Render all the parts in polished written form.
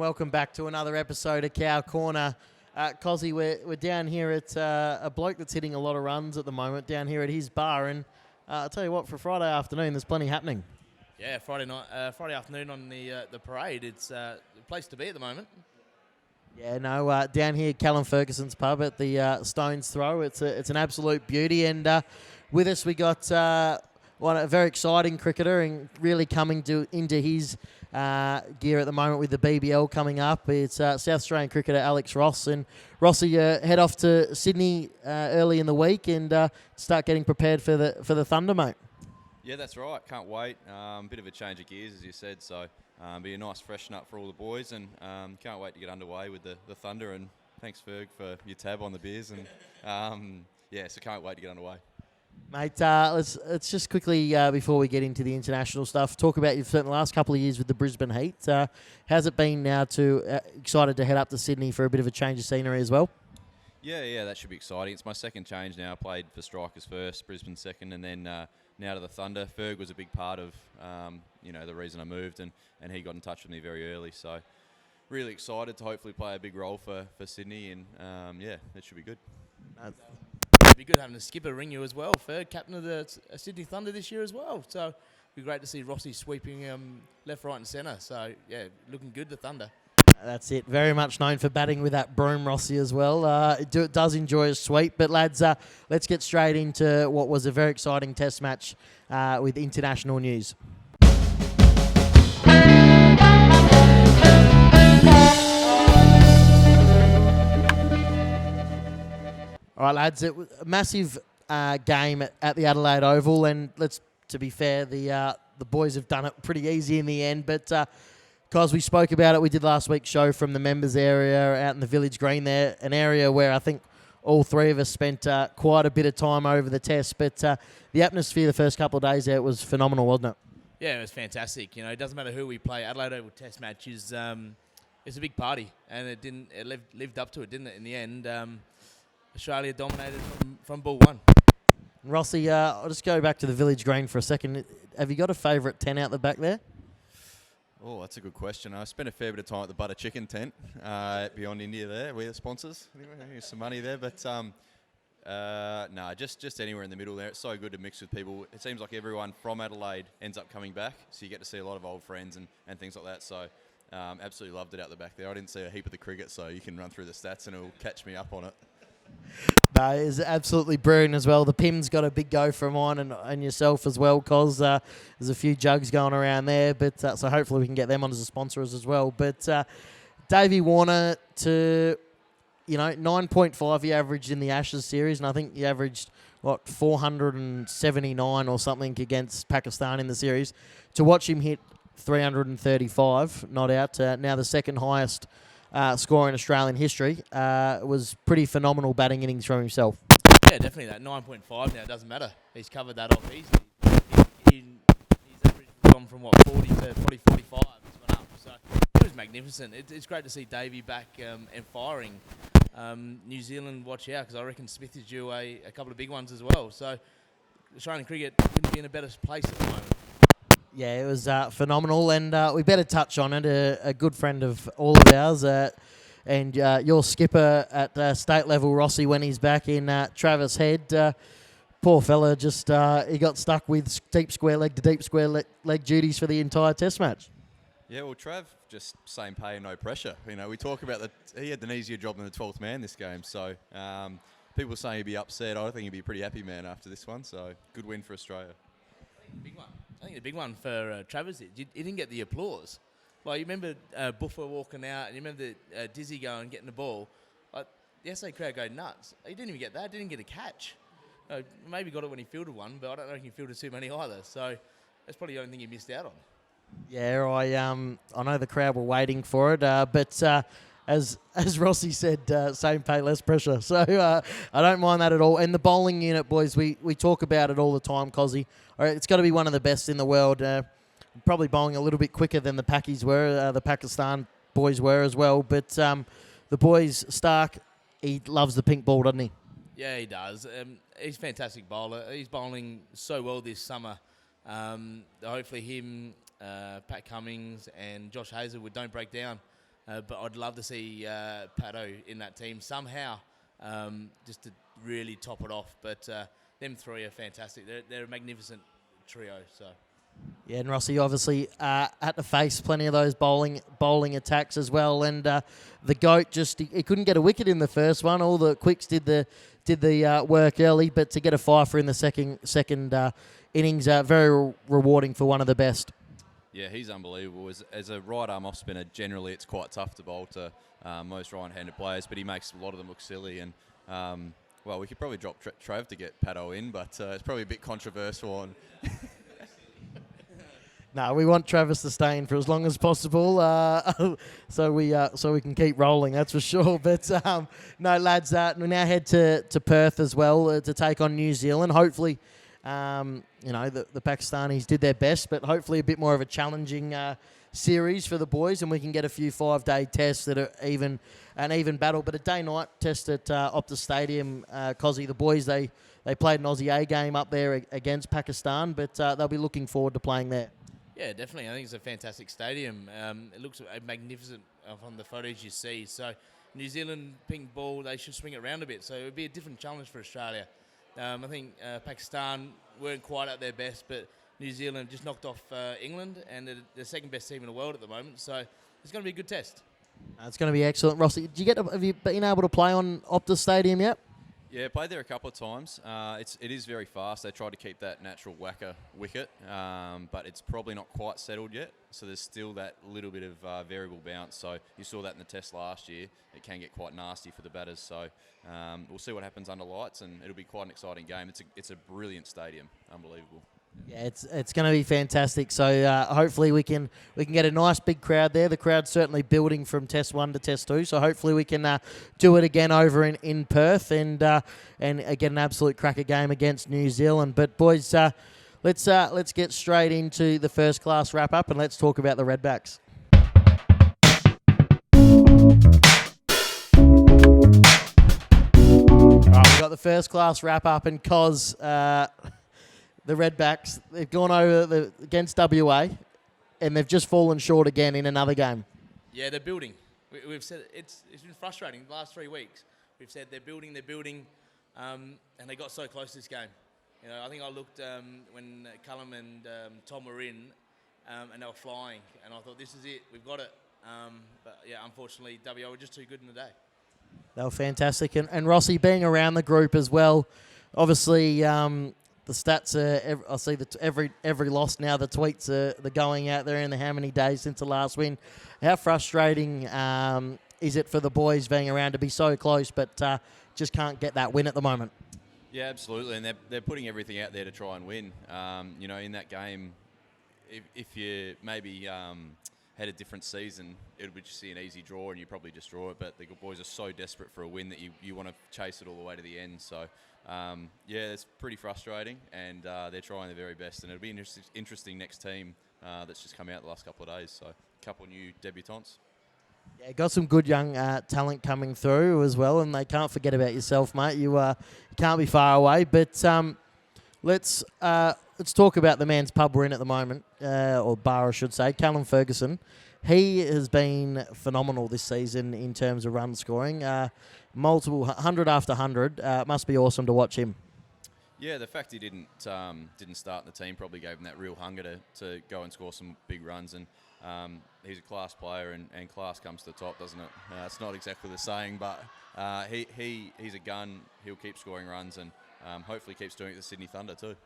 welcome back to another episode of Cow Corner. Cozzy, we're down here at a bloke that's hitting a lot of runs at the moment, down here at his bar, and I'll tell you what, for Friday afternoon, there's plenty happening. Yeah, Friday afternoon on the parade, it's the place to be at the moment. Yeah, no, down here, Callum Ferguson's pub at the Stones Throw. It's an absolute beauty, and with us we got a very exciting cricketer and really coming into his gear at the moment with the BBL coming up. It's South Australian cricketer Alex Ross. And Rossi, head off to Sydney early in the week and start getting prepared for the Thunder, mate. Yeah, that's right. Can't wait. Bit of a change of gears, as you said. So be a nice freshen up for all the boys, and can't wait to get underway with the Thunder. And thanks, Ferg, for your tab on the beers. And so can't wait to get underway. Mate, let's just quickly, before we get into the international stuff, talk about you've spent the last couple of years with the Brisbane Heat. How's it been now excited to head up to Sydney for a bit of a change of scenery as well? Yeah, that should be exciting. It's my second change now. I played for Strikers first, Brisbane second, and then now to the Thunder. Ferg was a big part of the reason I moved, and he got in touch with me very early. So really excited to hopefully play a big role for Sydney, and it should be good. It'd be good having a skipper ring you as well, Ferg, captain of the Sydney Thunder this year as well. So it'd be great to see Rossi sweeping left, right and centre. So, yeah, looking good, the Thunder. That's it. Very much known for batting with that broom, Rossi, as well. It does enjoy a sweep. But, lads, let's get straight into what was a very exciting test match with international news. All right, lads, it was a massive game at the Adelaide Oval, and to be fair, the boys have done it pretty easy in the end. But because we spoke about it, we did last week's show from the members area out in the Village Green there, an area where I think all three of us spent quite a bit of time over the test. But the atmosphere the first couple of days there was phenomenal, wasn't it? Yeah, it was fantastic. You know, it doesn't matter who we play. Adelaide Oval Test match is it's a big party, and it lived up to it, didn't it? In the end. Australia dominated from ball one. Rossi, I'll just go back to the Village Green for a second. Have you got a favourite tent out the back there? Oh, that's a good question. I spent a fair bit of time at the Butter Chicken tent beyond India there. We're the sponsors. Anyway, here's some money there. But just anywhere in the middle there. It's so good to mix with people. It seems like everyone from Adelaide ends up coming back, so you get to see a lot of old friends and things like that. So absolutely loved it out the back there. I didn't see a heap of the cricket, so you can run through the stats and it'll catch me up on it. No, it's absolutely brilliant as well. The Pim's got a big go for mine and yourself as well, Cos. There's a few jugs going around there, but so hopefully we can get them on as a sponsor as well. But Davey Warner to 9.5 he averaged in the Ashes series, and I think he averaged 479 or something against Pakistan in the series. To watch him hit 335, not out, now the second highest score in Australian history, was pretty phenomenal batting innings from himself. Yeah, definitely that 9.5 now. It doesn't matter. He's covered that off easily. His average has gone from 40 to probably 45. It's gone up. So it was magnificent. It's great to see Davey back and firing. New Zealand, watch out, because I reckon Smith is due a couple of big ones as well. So Australian cricket couldn't be in a better place at the moment. Yeah, it was phenomenal, and we better touch on it. A good friend of all of ours, and your skipper at state level, Rossi, when he's back in Travis Head. Poor fella, just he got stuck with deep square leg to deep square leg duties for the entire test match. Yeah, well, Trav, just same pay, no pressure. We talk about he had an easier job than the 12th man this game, so people saying he'd be upset. I think he'd be a pretty happy man after this one, so good win for Australia. Big one. I think the big one for Travers, he didn't get the applause. Like, you remember Buffer walking out, and you remember Dizzy going and getting the ball. Like, the SA crowd go nuts. He didn't even get that. Didn't get a catch. Maybe got it when he fielded one, but I don't reckon he fielded too many either. So that's probably the only thing he missed out on. Yeah, I know the crowd were waiting for it, but as Rossi said, same pay, less pressure. So I don't mind that at all. And the bowling unit, boys, we talk about it all the time, Cozzy. It's got to be one of the best in the world. Probably bowling a little bit quicker than the Pakis were, the Pakistan boys were as well. But the boys, Stark, he loves the pink ball, doesn't he? Yeah, he does. He's a fantastic bowler. He's bowling so well this summer. Hopefully him, Pat Cummins and Josh Hazlewood don't break down but I'd love to see Pato in that team somehow, just to really top it off. But them three are fantastic. They're a magnificent trio. So. Yeah, and Rossi obviously had to face plenty of those bowling attacks as well, and the GOAT he couldn't get a wicket in the first one. All the quicks did the work early, but to get a fifer in the second innings, very rewarding for one of the best. Yeah, he's unbelievable. As a right arm off spinner, generally it's quite tough to bowl to most right-handed players, but he makes a lot of them look silly. And well, we could probably drop Trav to get Pato in, but it's probably a bit controversial. No, we want Travis to stay in for as long as possible, so we can keep rolling. That's for sure. But no, lads, we now head to Perth as well to take on New Zealand. Hopefully, the Pakistanis did their best, but hopefully a bit more of a challenging series for the boys, and we can get a few 5-day tests that are an even battle. But a day-night test at Optus Stadium, Cozzy, the boys they played an Aussie A game up there against Pakistan, but they'll be looking forward to playing there. Yeah, definitely. I think it's a fantastic stadium. It looks magnificent from the photos you see. So New Zealand pink ball, they should swing it around a bit. So it would be a different challenge for Australia. I think Pakistan weren't quite at their best, but New Zealand just knocked off England, and they're the second best team in the world at the moment. So it's going to be a good test. It's going to be excellent. Rossi, have you been able to play on Optus Stadium yet? Yeah, played there a couple of times. It is very fast. They try to keep that natural whacker wicket, but it's probably not quite settled yet. So there's still that little bit of variable bounce. So you saw that in the test last year. It can get quite nasty for the batters. So we'll see what happens under lights, and it'll be quite an exciting game. It's a brilliant stadium. Unbelievable. Yeah, it's going to be fantastic. So hopefully we can get a nice big crowd there. The crowd's certainly building from Test 1 to Test 2. So hopefully we can do it again over in Perth and get an absolute cracker game against New Zealand. But boys, let's get straight into the first class wrap up, and let's talk about the Redbacks. All right, we've got the first class wrap up, and Cos. The Redbacks, they've gone over against WA, and they've just fallen short again in another game. Yeah, they're building. We've said it's been frustrating the last 3 weeks. We've said they're building, and they got so close this game. I think I looked when Callum and Tom were in, and they were flying, and I thought, this is it, we've got it. But yeah, unfortunately, WA were just too good in the day. They were fantastic, and Rossi being around the group as well. Obviously, the stats are. I see that every loss now. The tweets are going out there in the how many days since the last win. How frustrating is it for the boys being around to be so close, but just can't get that win at the moment? Yeah, absolutely, and they're putting everything out there to try and win. In that game, if you maybe had a different season, it would just see an easy draw, and you probably just draw it. But the boys are so desperate for a win that you want to chase it all the way to the end. So. It's pretty frustrating, and they're trying their very best, and it'll be an interesting next team that's just come out the last couple of days. So a couple of new debutants. Yeah, got some good young talent coming through as well, and they can't forget about yourself, mate. You can't be far away. But let's talk about the man's pub we're in at the moment, or bar, I should say. Callum Ferguson. He has been phenomenal this season in terms of run scoring. Multiple 100 after 100. Must be awesome to watch him. Yeah, the fact he didn't start in the team probably gave him that real hunger to go and score some big runs. And he's a class player, and class comes to the top, doesn't it? It's not exactly the saying, but he's a gun. He'll keep scoring runs, and hopefully keeps doing it to Sydney Thunder too.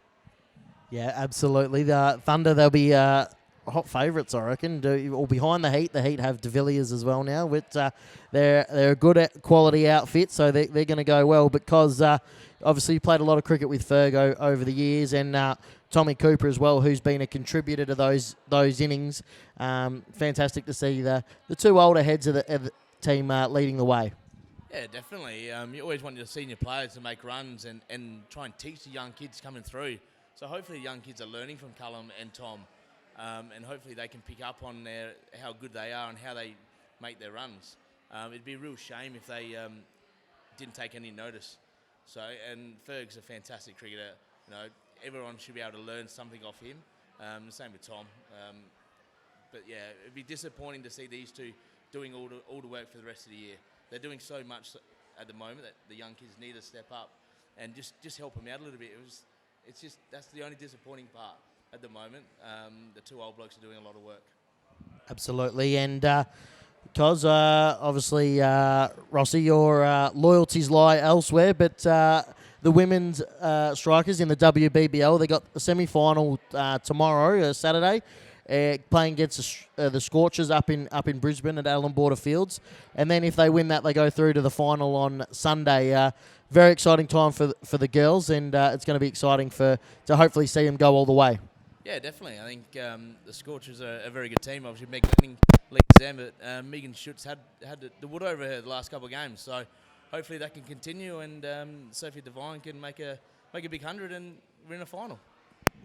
Yeah, absolutely. The Thunder, they'll be hot favourites, I reckon. Or behind the Heat have De Villiers as well now. But they're a good quality outfit, so they're going to go well. Because obviously you played a lot of cricket with Fergo over the years, and Tommy Cooper as well, who's been a contributor to those innings. Fantastic to see the two older heads of the team leading the way. Yeah, definitely. You always want your senior players to make runs and try and teach the young kids coming through. So hopefully the young kids are learning from Callum and Tom. And hopefully they can pick up on how good they are and how they make their runs. It'd be a real shame if they didn't take any notice. So, and Ferg's a fantastic cricketer. Everyone should be able to learn something off him. The same with Tom. But yeah, it'd be disappointing to see these two doing all the work for the rest of the year. They're doing so much at the moment that the young kids need to step up and just help them out a little bit. It's just that's the only disappointing part at the moment. The two old blokes are doing a lot of work. Absolutely, and because obviously, Rossi, your loyalties lie elsewhere, but the women's strikers in the WBBL, they got the semi-final tomorrow, Saturday, playing against the Scorchers up in Brisbane at Allen Border Fields, and then if they win that, they go through to the final on Sunday. Very exciting time for the girls, and it's going to be exciting to hopefully see them go all the way. Yeah, definitely. I think the Scorchers are a very good team. Obviously, Meg Lanning leads them, but Megan Schutz had the wood over her the last couple of games. So hopefully that can continue, and Sophie Devine can make a big 100 and win a final.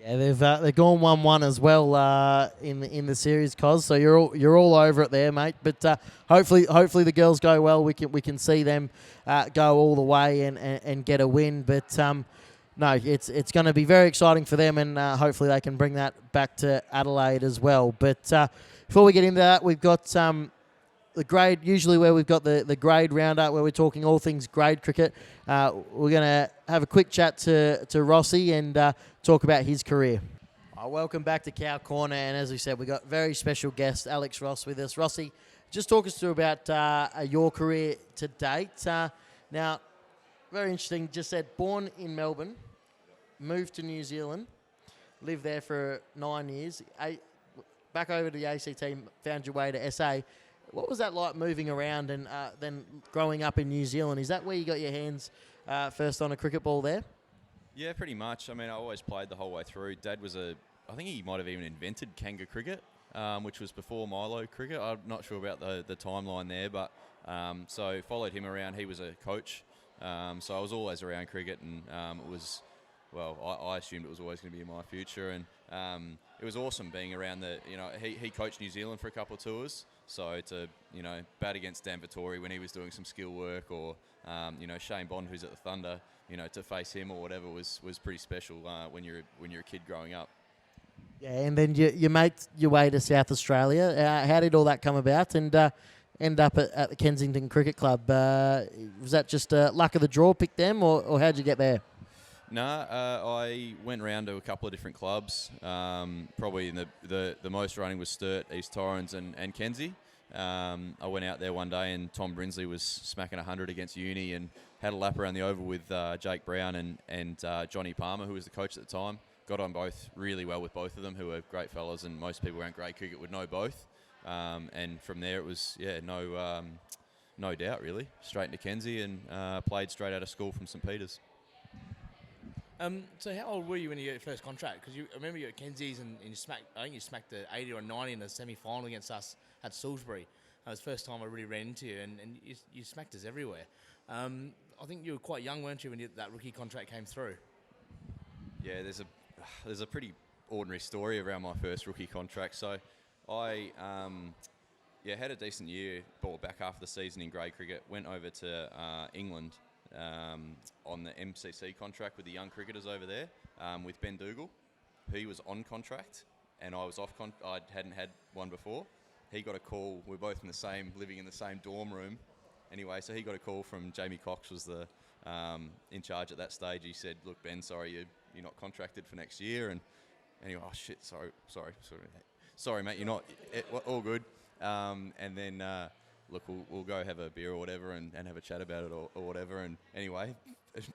Yeah, they've gone 1-1 as well in the series, Cos. So you're all over it there, mate. But hopefully the girls go well. We can see them go all the way and get a win. But no, it's going to be very exciting for them, and hopefully they can bring that back to Adelaide as well. But before we get into that, we've got the grade, usually where we've got the grade roundup, where we're talking all things grade cricket. We're going to have a quick chat to Rossi and talk about his career. Welcome back to Cow Corner, and as we said, we've got very special guest Alex Ross with us. Rossi, just talk us through about your career to date. Now, very interesting, just said born in Melbourne, moved to New Zealand, lived there for 9 years, back over to the ACT, found your way to SA. What was that like moving around and then growing up in New Zealand? Is that where you got your hands first on a cricket ball there? Yeah, pretty much. I mean, I always played the whole way through. Dad was I think he might have even invented Kanga cricket, which was before Milo cricket. I'm not sure about the timeline there, but so followed him around. He was a coach, so I was always around cricket, and it was, well, I assumed it was always going to be in my future, and it was awesome being around he coached New Zealand for a couple of tours, so to, bat against Dan Vittori when he was doing some skill work, or, Shane Bond, who's at the Thunder, to face him or whatever was pretty special when you're a kid growing up. Yeah, and then you made your way to South Australia. How did all that come about, and end up at the Kensington Cricket Club? Was that just luck of the draw, pick them, or how'd you get there? No, I went around to a couple of different clubs. Probably the most running was Sturt, East Torrens and Kenzie. I went out there one day and Tom Brinsley was smacking 100 against Uni and had a lap around the oval with Jake Brown and Johnny Palmer, who was the coach at the time. Got on both really well with both of them, who are great fellas, and most people around grade cricket would know both. And from there it was, no doubt really, straight into Kenzie and played straight out of school from St Peters. So how old were you when you got your first contract? Because I remember you were at Kenzie's and you smacked the 80 or 90 in the semi-final against us at Salisbury. That was the first time I really ran into you, and you smacked us everywhere. I think you were quite young, weren't you, when that rookie contract came through? Yeah, there's a pretty ordinary story around my first rookie contract. So I had a decent year, brought back half the season in grade cricket, went over to England on the MCC contract with the young cricketers over there, with Ben Dougal. He was on contract and I was off I hadn't had one before. He got a call. We're both living in the same dorm room. Anyway, so he got a call from Jamie Cox, was the in charge at that stage. He said, "Look, Ben, sorry, you're not contracted for next year." And anyway, oh shit, sorry, mate, you're not. All good. And then look, we'll go have a beer or whatever and have a chat about it or whatever. And anyway,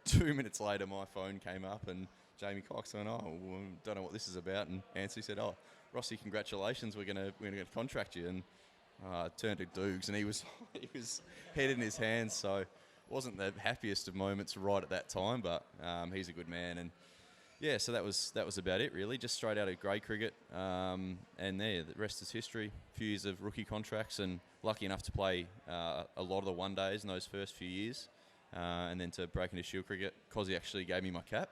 2 minutes later, my phone came up and Jamie Cox went, "Oh, well, don't know what this is about." And Anthony said, "Oh, Rossi, congratulations, we're gonna contract you." And I turned to Dukes and he was head in his hands. So it wasn't the happiest of moments right at that time, but he's a good man. And yeah, so that was about it really, just straight out of grade cricket. And the rest is history. A few years of rookie contracts and lucky enough to play a lot of the one days in those first few years. And then to break into Shield cricket, Cosy actually gave me my cap,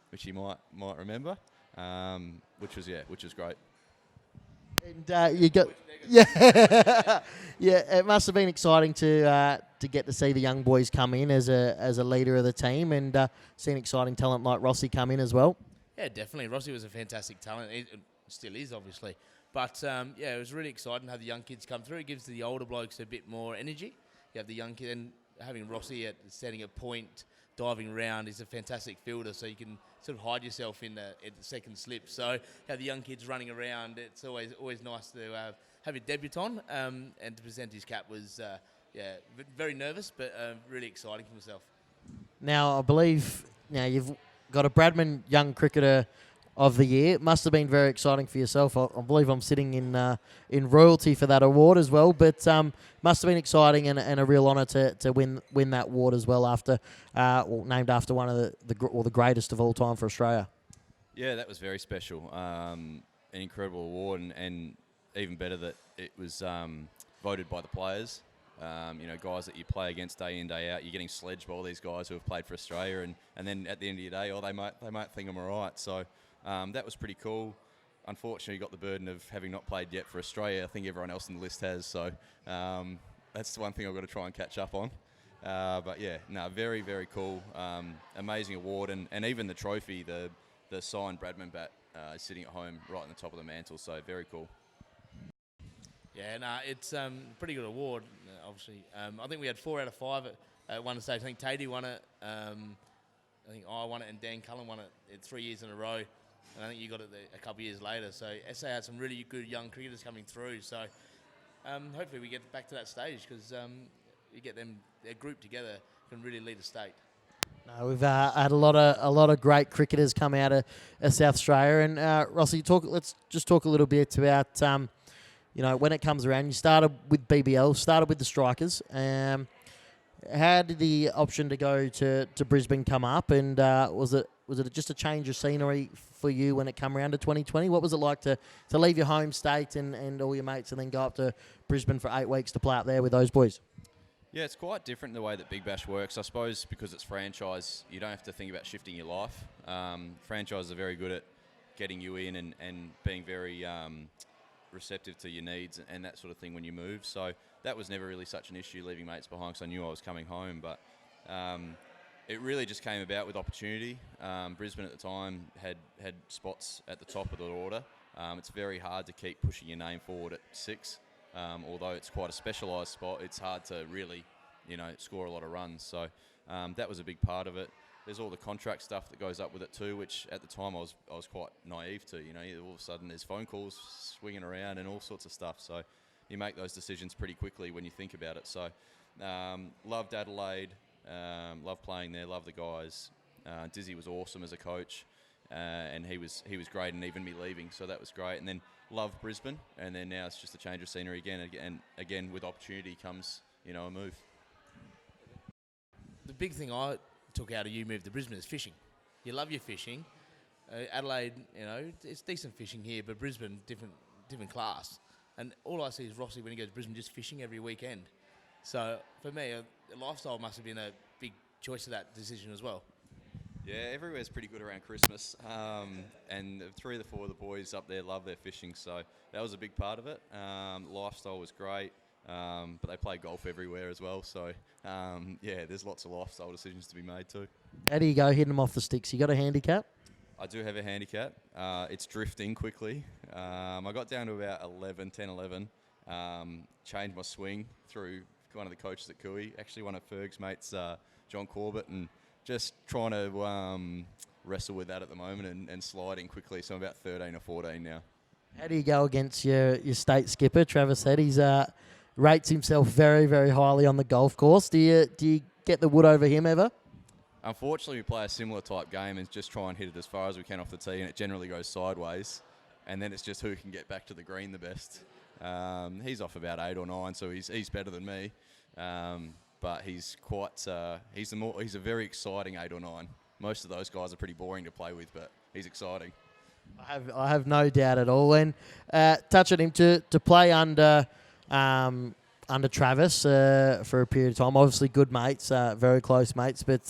which he might remember, which was great. And you got, yeah, yeah. It must have been exciting to get to see the young boys come in as a leader of the team, and see an exciting talent like Rossi come in as well. Yeah, definitely. Rossi was a fantastic talent. It still is, obviously. But yeah, it was really exciting to have the young kids come through. It gives the older blokes a bit more energy. You have the young kid, and having Rossi standing at point, diving around, is a fantastic fielder. So you can sort of hide yourself in the second slip. So have the young kids running around. It's always nice to have your debutant, and to present his cap was very nervous, but really exciting for myself. Now, I believe you've got a Bradman Young Cricketer of the Year. It must have been very exciting for yourself. I believe I'm sitting in royalty for that award as well, but must have been exciting and a real honour to win that award as well, after named after one of the greatest of all time for Australia. Yeah, that was very special. An incredible award, and even better that it was voted by the players. Guys that you play against day in, day out, you're getting sledged by all these guys who have played for Australia, and then at the end of the day, they might think I'm all right. So that was pretty cool. Unfortunately, got the burden of having not played yet for Australia. I think everyone else on the list has, so that's the one thing I've got to try and catch up on. But yeah, no, very, very cool. Amazing award, and even the trophy, the signed Bradman bat, is sitting at home right on the top of the mantle, so very cool. Yeah, it's a pretty good award, obviously. I think we had 4 out of 5 at one stage. I think Tatey won it. I think I won it, and Dan Cullen won it 3 years in a row. And I think you got it a couple of years later. So SA had some really good young cricketers coming through. So hopefully we get back to that stage, because you get their group together can really lead a state. No, we've had a lot of great cricketers come out of South Australia. And Rossi, let's just talk a little bit about when it comes around. You started with BBL, started with the Strikers. How did the option to go to Brisbane come up? And was it just a change of scenery for you when it came around to 2020? What was it like to leave your home state and all your mates and then go up to Brisbane for 8 weeks to play up there with those boys? Yeah, it's quite different the way that Big Bash works. I suppose because it's franchise, you don't have to think about shifting your life. Franchises are very good at getting you in and being very receptive to your needs and that sort of thing when you move. So that was never really such an issue, leaving mates behind, because I knew I was coming home. But it really just came about with opportunity. Brisbane at the time had spots at the top of the order. It's very hard to keep pushing your name forward at 6. Although it's quite a specialised spot, it's hard to really, score a lot of runs. So that was a big part of it. There's all the contract stuff that goes up with it too, which at the time I was quite naive to. All of a sudden there's phone calls swinging around and all sorts of stuff. So you make those decisions pretty quickly when you think about it. So loved Adelaide, loved playing there, loved the guys. Dizzy was awesome as a coach, and he was great, and even me leaving, so that was great. And then loved Brisbane, and then now it's just a change of scenery again. And again, with opportunity comes a move. The big thing I took out of you move to Brisbane is fishing. You love your fishing. Adelaide, it's decent fishing here, but Brisbane, different class. And all I see is Rossi when he goes to Brisbane just fishing every weekend. So for me, lifestyle must have been a big choice of that decision as well. Yeah, everywhere's pretty good around Christmas, and 3 of the 4 of the boys up there love their fishing, so that was a big part of it. Lifestyle was great, but they play golf everywhere as well, so there's lots of lifestyle decisions to be made too. How do you go hitting them off the sticks? You got a handicap? I do have a handicap. It's drifting quickly. I got down to about 10, 11. Changed my swing through one of the coaches at Cooey, actually one of Ferg's mates, John Corbett, and just trying to wrestle with that at the moment and sliding quickly. So I'm about 13 or 14 now. How do you go against your state skipper, Travis Head? He's rates himself very, very highly on the golf course. Do you get the wood over him ever? Unfortunately, we play a similar type game and just try and hit it as far as we can off the tee, and it generally goes sideways. And then it's just who can get back to the green the best. He's off about 8 or 9, so he's better than me. But he's quite he's a very exciting 8 or 9. Most of those guys are pretty boring to play with, but he's exciting. I have no doubt at all. And touch on him to play under Travis for a period of time. Obviously, good mates, very close mates, but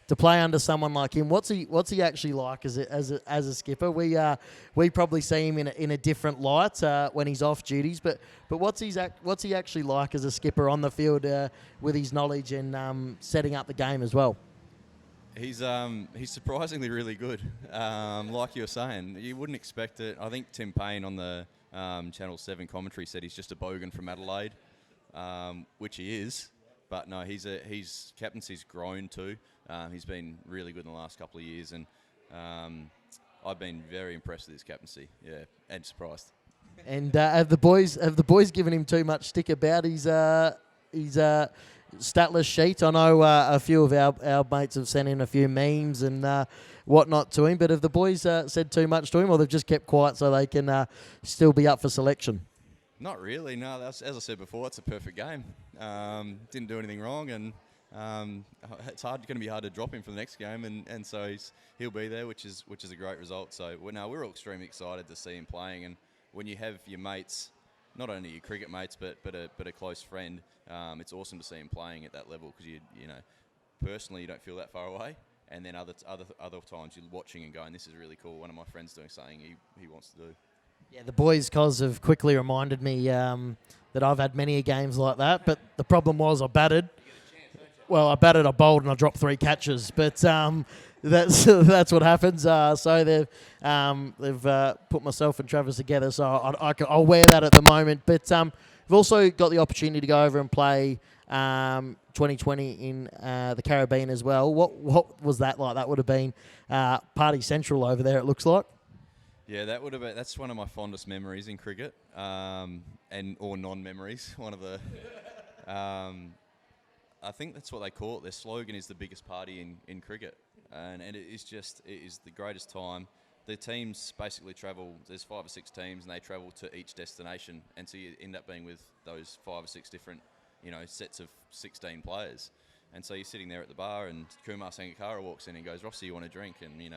to play under someone like him, what's he actually like as a skipper? We probably see him in a different light when he's off duties, but what's he actually like as a skipper on the field with his knowledge and setting up the game as well? He's surprisingly really good. Like you were saying, you wouldn't expect it. I think Tim Payne on the Channel 7 commentary said he's just a bogan from Adelaide, which he is. But no, he's captaincy's grown too. He's been really good in the last couple of years, and I've been very impressed with his captaincy. Yeah, and surprised. And have the boys given him too much stick about his statless sheet? I know a few of our mates have sent in a few memes and whatnot to him, but have the boys said too much to him, or they've just kept quiet so they can still be up for selection? Not really, no. As I said before, it's a perfect game. Didn't do anything wrong, and it's going to be hard to drop him for the next game, and so he'll be there, which is a great result. So we're all extremely excited to see him playing, and when you have your mates, not only your cricket mates, but a close friend, it's awesome to see him playing at that level, because you know, personally you don't feel that far away, and then other times you're watching and going, this is really cool. One of my friends doing something he wants to do. Yeah, the boys, Cos, have quickly reminded me that I've had many games like that, but the problem was I batted. Well, I batted, I bowled, and I dropped 3 catches. But that's what happens. So they've put myself and Travis together, so I'll wear that at the moment. But we've also got the opportunity to go over and play 2020 in the Caribbean as well. What was that like? That would have been party central over there, it looks like. Yeah, that's one of my fondest memories in cricket, or non-memories. One of the, I think that's what they call it. Their slogan is the biggest party in cricket, and it is the greatest time. The teams basically travel. There's 5 or 6 teams, and they travel to each destination, and so you end up being with those 5 or 6 different, sets of 16 players, and so you're sitting there at the bar, and Kumar Sangakkara walks in and goes, "Rossi, you want a drink?" And you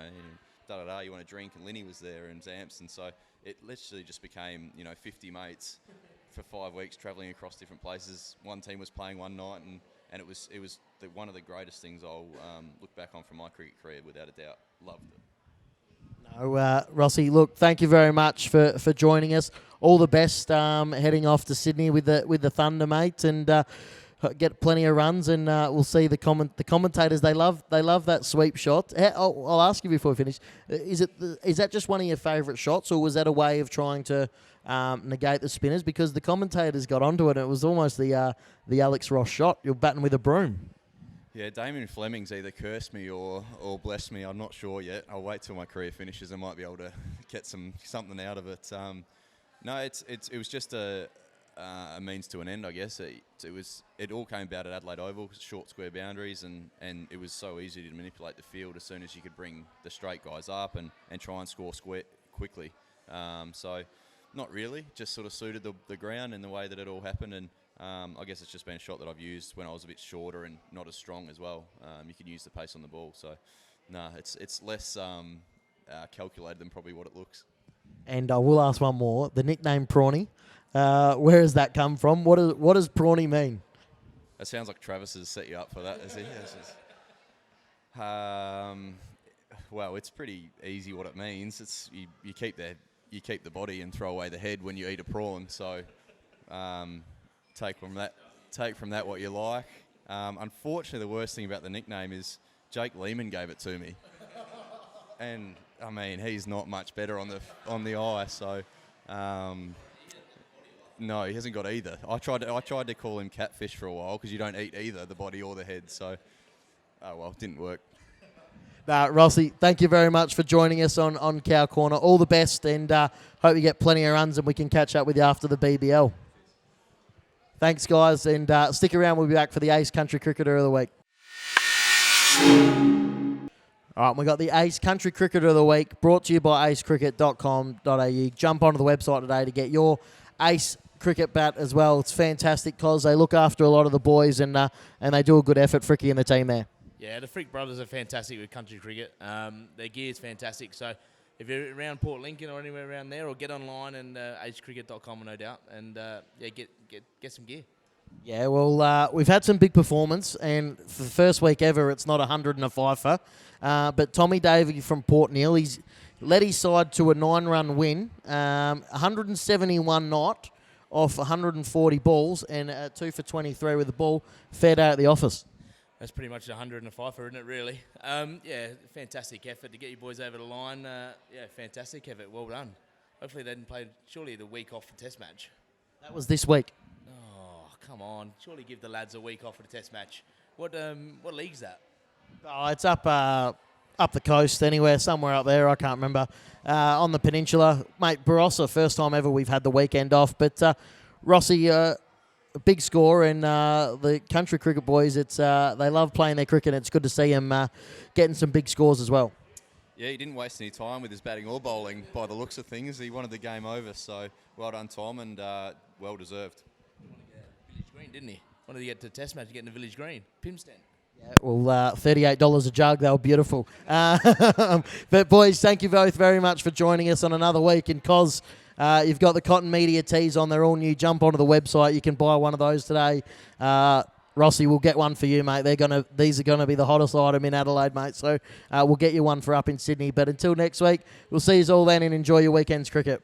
want a drink, and Linny was there, and Zamps, and so it literally just became 50 mates for 5 weeks travelling across different places. One team was playing one night, and it was one of the greatest things I'll look back on from my cricket career, without a doubt. Loved it. No, Rossi, look, thank you very much for joining us. All the best heading off to Sydney with the Thunder, mate, and get plenty of runs, and we'll see the commentators. They love that sweep shot. I'll ask you before we finish. Is that just one of your favourite shots, or was that a way of trying to negate the spinners? Because the commentators got onto it, and it was almost the Alex Ross shot. You're batting with a broom. Yeah, Damien Fleming's either cursed me or blessed me. I'm not sure yet. I'll wait till my career finishes. I might be able to get something out of it. No, it was just a means to an end, I guess. It all came about at Adelaide Oval, short square boundaries, and it was so easy to manipulate the field as soon as you could bring the straight guys up and try and score square quickly. So not really, just sort of suited the ground and the way that it all happened, and I guess it's just been a shot that I've used when I was a bit shorter and not as strong as well. You can use the pace on the ball, so no, it's less calculated than probably what it looks. And I will ask one more. The nickname Prawny, where has that come from? What does Prawny mean? It sounds like Travis has set you up for that, is he? Well, it's pretty easy what it means. It's you keep the body and throw away the head when you eat a prawn. So take from that what you like. Unfortunately, the worst thing about the nickname is Jake Lehman gave it to me, and I mean he's not much better on the eye. So no, he hasn't got either. I tried to call him Catfish for a while because you don't eat either the body or the head. So it didn't work. Rossi, thank you very much for joining us on Cow Corner. All the best, and hope you get plenty of runs and we can catch up with you after the BBL. Thanks, guys, and stick around. We'll be back for the Ace Country Cricketer of the Week. All right, we got the Ace Country Cricketer of the Week, brought to you by acecricket.com.au. Jump onto the website today to get your Ace cricket bat as well. It's fantastic because they look after a lot of the boys, and they do a good effort, Fricky and the team there. Yeah, the Frick brothers are fantastic with country cricket. Their gear is fantastic. So if you're around Port Lincoln or anywhere around there, or get online and acecricket.com, no doubt, and get some gear. Yeah, well, we've had some big performance, and for the first week ever, it's not 105-er. But Tommy Davey from Port Neal, he's led his side to a 9-run win, 171 not off 140 balls, and 2 for 23 with the ball. Fair day at the office. That's pretty much 100 and a fifer, isn't it, really? Yeah, fantastic effort to get you boys over the line. Yeah, fantastic effort. Well done. Hopefully they didn't play, surely the week off the test match. That was this week. Oh, come on. Surely give the lads a week off for the test match. What league's that? Oh, it's up the coast anywhere, somewhere up there. I can't remember. On the peninsula. Mate, Barossa, first time ever we've had the weekend off. But Rossi, a big score, and the country cricket boys, it's they love playing their cricket. It's good to see them getting some big scores as well. Yeah, he didn't waste any time with his batting or bowling by the looks of things. He wanted the game over, so well done, Tom, and well deserved. Village Green, didn't he? Wanted to get to Test match, getting the Village Green. Pimston. Yeah, well, $38 a jug. They were beautiful. But, boys, thank you both very much for joining us on another week. And, Cos, you've got the KOTNmedia tees on. They're all new. Jump onto the website. You can buy one of those today. Rossi, we'll get one for you, mate. These are gonna be the hottest item in Adelaide, mate. So we'll get you one for up in Sydney. But until next week, we'll see you all then and enjoy your weekend's cricket.